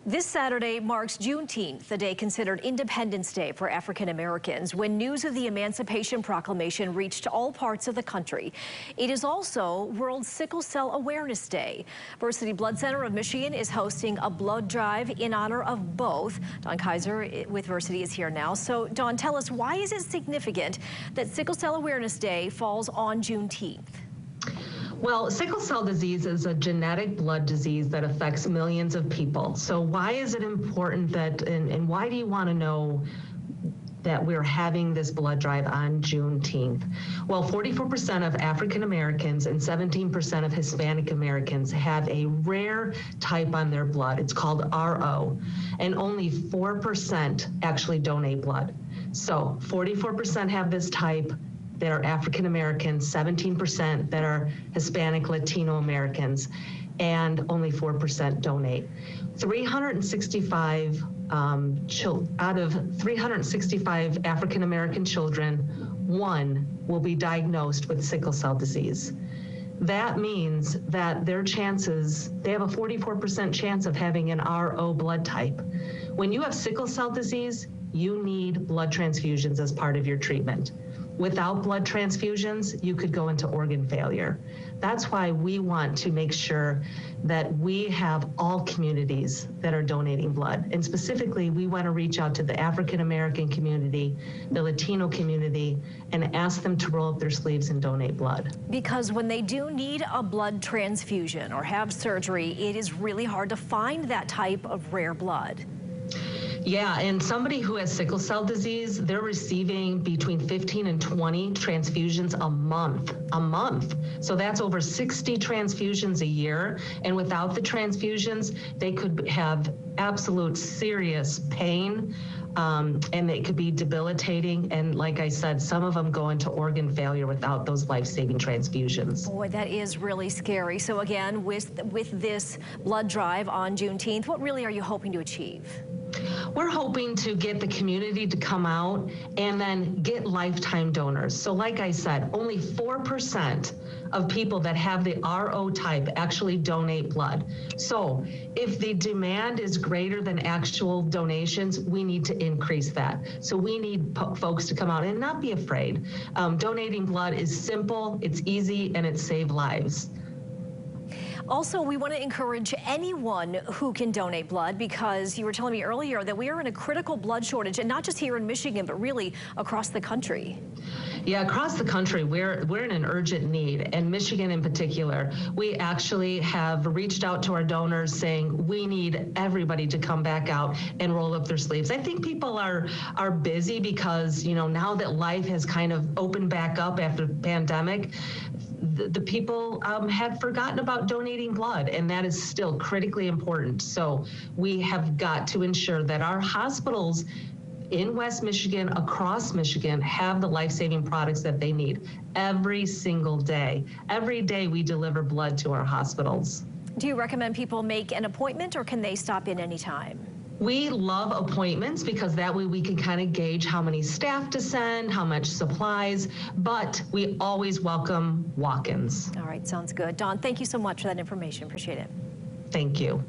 This Saturday marks Juneteenth, the day considered Independence Day for African Americans, when news of the Emancipation Proclamation reached all parts of the country. It is also World Sickle Cell Awareness Day. Versiti Blood Center of Michigan is hosting a blood drive in honor of both. Dawn Kaiser with Versiti is here now. So, Dawn, tell us, why is it significant that Sickle Cell Awareness Day falls on Juneteenth? Well, sickle cell disease is a genetic blood disease that affects millions of people. So why is it important that, and why do you want to know that we're having this blood drive on Juneteenth? Well, 44% of African Americans and 17% of Hispanic Americans have a rare type on their blood. It's called RO, and only 4% actually donate blood. So 44% have this type that are African Americans, 17% that are Hispanic Latino Americans, and only 4% donate. 365 out of 365 African American children, one will be diagnosed with sickle cell disease. That means that their chances, they have a 44% chance of having an RO blood type. When you have sickle cell disease, you need blood transfusions as part of your treatment. Without blood transfusions, you could go into organ failure. That's why we want to make sure that we have all communities that are donating blood. And specifically, we want to reach out to the African American community, the Latino community, and ask them to roll up their sleeves and donate blood. Because when they do need a blood transfusion or have surgery, it is really hard to find that type of rare blood. Yeah, and somebody who has sickle cell disease, they're receiving between 15 and 20 transfusions a month. So that's over 60 transfusions a year. And without the transfusions, they could have absolute serious pain, and it could be debilitating. And like I said, some of them go into organ failure without those life-saving transfusions. Boy, that is really scary. So again, with this blood drive on Juneteenth, what really are you hoping to achieve? We're hoping to get the community to come out and then get lifetime donors. So like I said, only 4% of people that have the RO type actually donate blood. So if the demand is greater than actual donations, we need to increase that. So we need folks to come out and not be afraid. Donating blood is simple, it's easy, and it saves lives. Also, we want to encourage anyone who can donate blood, because you were telling me earlier that we are in a critical blood shortage, and not just here in Michigan, but really across the country. Yeah, across the country, we're in an urgent need, and Michigan in particular. We actually have reached out to our donors saying we need everybody to come back out and roll up their sleeves. I think people are busy because, you know, now that life has kind of opened back up after the pandemic, the people had forgotten about donating blood, and that is still critically important. So we have got to ensure that our hospitals in West Michigan, across Michigan, have the life-saving products that they need every single day. Every day we deliver blood to our hospitals. Do you recommend people make an appointment, or can they stop in anytime? We love appointments because that way we can kind of gauge how many staff to send, how much supplies, but we always welcome walk-ins. All right, sounds good. Dawn, thank you so much for that information. Appreciate it. Thank you.